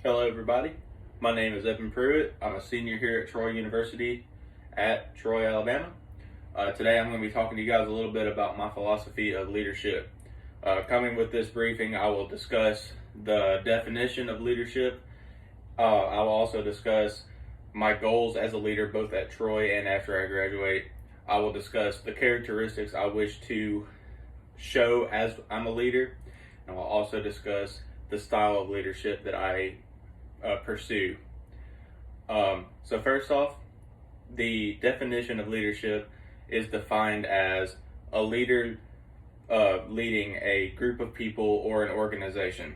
Hello everybody, my name is Evan Pruitt. I'm a senior here at Troy University at Troy, Alabama. Today I'm going to be talking to you guys a little bit about my philosophy of leadership. Coming with this briefing, I will discuss the definition of leadership. I will also discuss my goals as a leader both at Troy and after I graduate. I will discuss the characteristics I wish to show as I'm a leader, and I will also discuss the style of leadership that I pursue. So first off, the definition of leadership is defined as a leader leading a group of people or an organization.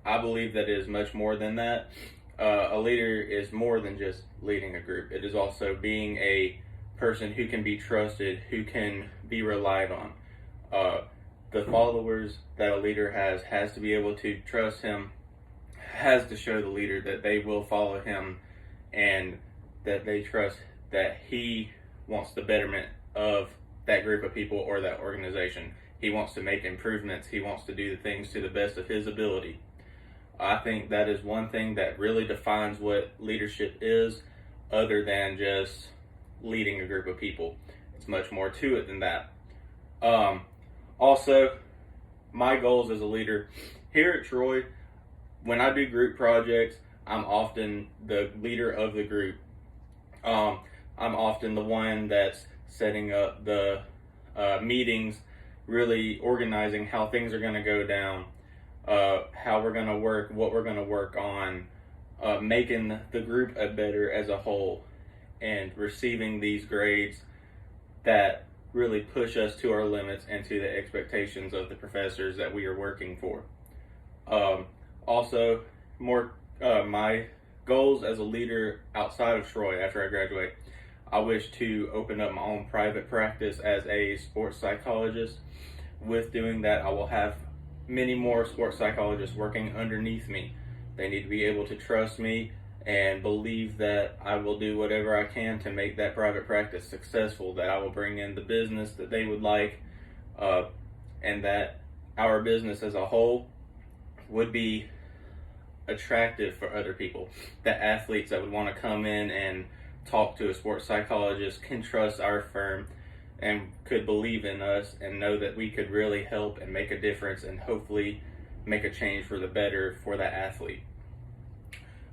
I believe that it is much more than that. A leader is more than just leading a group. It is also being a person who can be trusted, who can be relied on. The followers that a leader has to be able to trust him, has to show the leader that they will follow him and that they trust that he wants the betterment of that group of people or that organization. He wants to make improvements. He wants to do the things to the best of his ability. I think that is one thing that really defines what leadership is, other than just leading a group of people. It's much more to it than that. Also, my goals as a leader here at Troy, when I do group projects, I'm often the leader of the group. I'm often the one that's setting up the meetings, really organizing how things are going to go down, how we're going to work, what we're going to work on, making the group better as a whole, and receiving these grades that really push us to our limits and to the expectations of the professors that we are working for. Also, my goals as a leader outside of Troy after I graduate, I wish to open up my own private practice as a sports psychologist. With doing that, I will have many more sports psychologists working underneath me. They need to be able to trust me and believe that I will do whatever I can to make that private practice successful, that I will bring in the business that they would like, and that our business as a whole would be attractive for other people. That athletes that would want to come in and talk to a sports psychologist can trust our firm and could believe in us and know that we could really help and make a difference and hopefully make a change for the better for that athlete.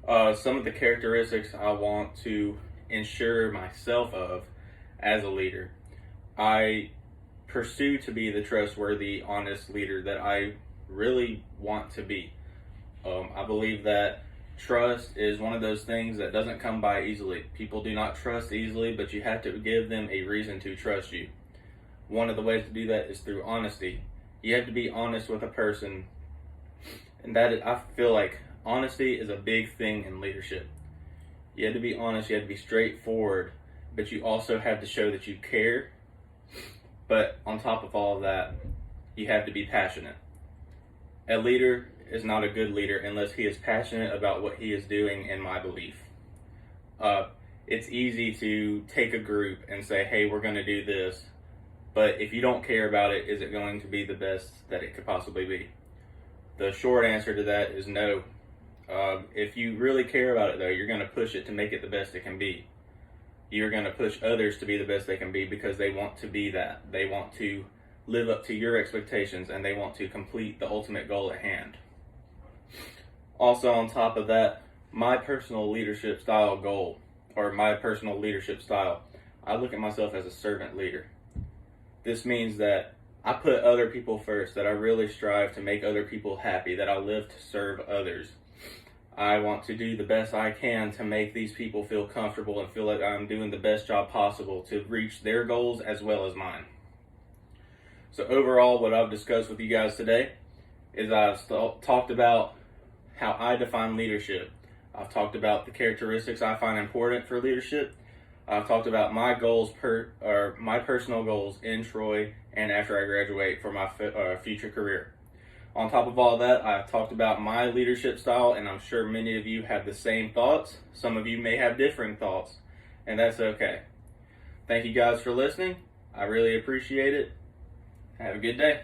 Some of the characteristics I want to ensure myself of as a leader. I pursue to be the trustworthy, honest leader that I really want to be. I believe that trust is one of those things that doesn't come by easily. People do not trust easily, but you have to give them a reason to trust you. One of the ways to do that is through honesty. You have to be honest with a person, and I feel like honesty is a big thing in leadership. You have to be honest, you have to be straightforward, but you also have to show that you care. But on top of all of that, you have to be passionate. A leader is not a good leader unless he is passionate about what he is doing, in my belief. It's easy to take a group and say, hey, we're going to do this, but if you don't care about it, is it going to be the best that it could possibly be? The short answer to that is no. If you really care about it, though, you're going to push it to make it the best it can be. You're going to push others to be the best they can be because they want to be that. They want to live up to your expectations, and they want to complete the ultimate goal at hand. Also, on top of that, my personal leadership style goal, or my personal leadership style, I look at myself as a servant leader. This means that I put other people first, that I really strive to make other people happy, that I live to serve others. I want to do the best I can to make these people feel comfortable and feel like I'm doing the best job possible to reach their goals as well as mine. So overall, what I've discussed with you guys today is I've talked about how I define leadership. I've talked about the characteristics I find important for leadership. I've talked about my goals my personal goals in Troy and after I graduate for my future career. On top of all that, I've talked about my leadership style, and I'm sure many of you have the same thoughts. Some of you may have differing thoughts, and that's okay. Thank you guys for listening. I really appreciate it. Have a good day.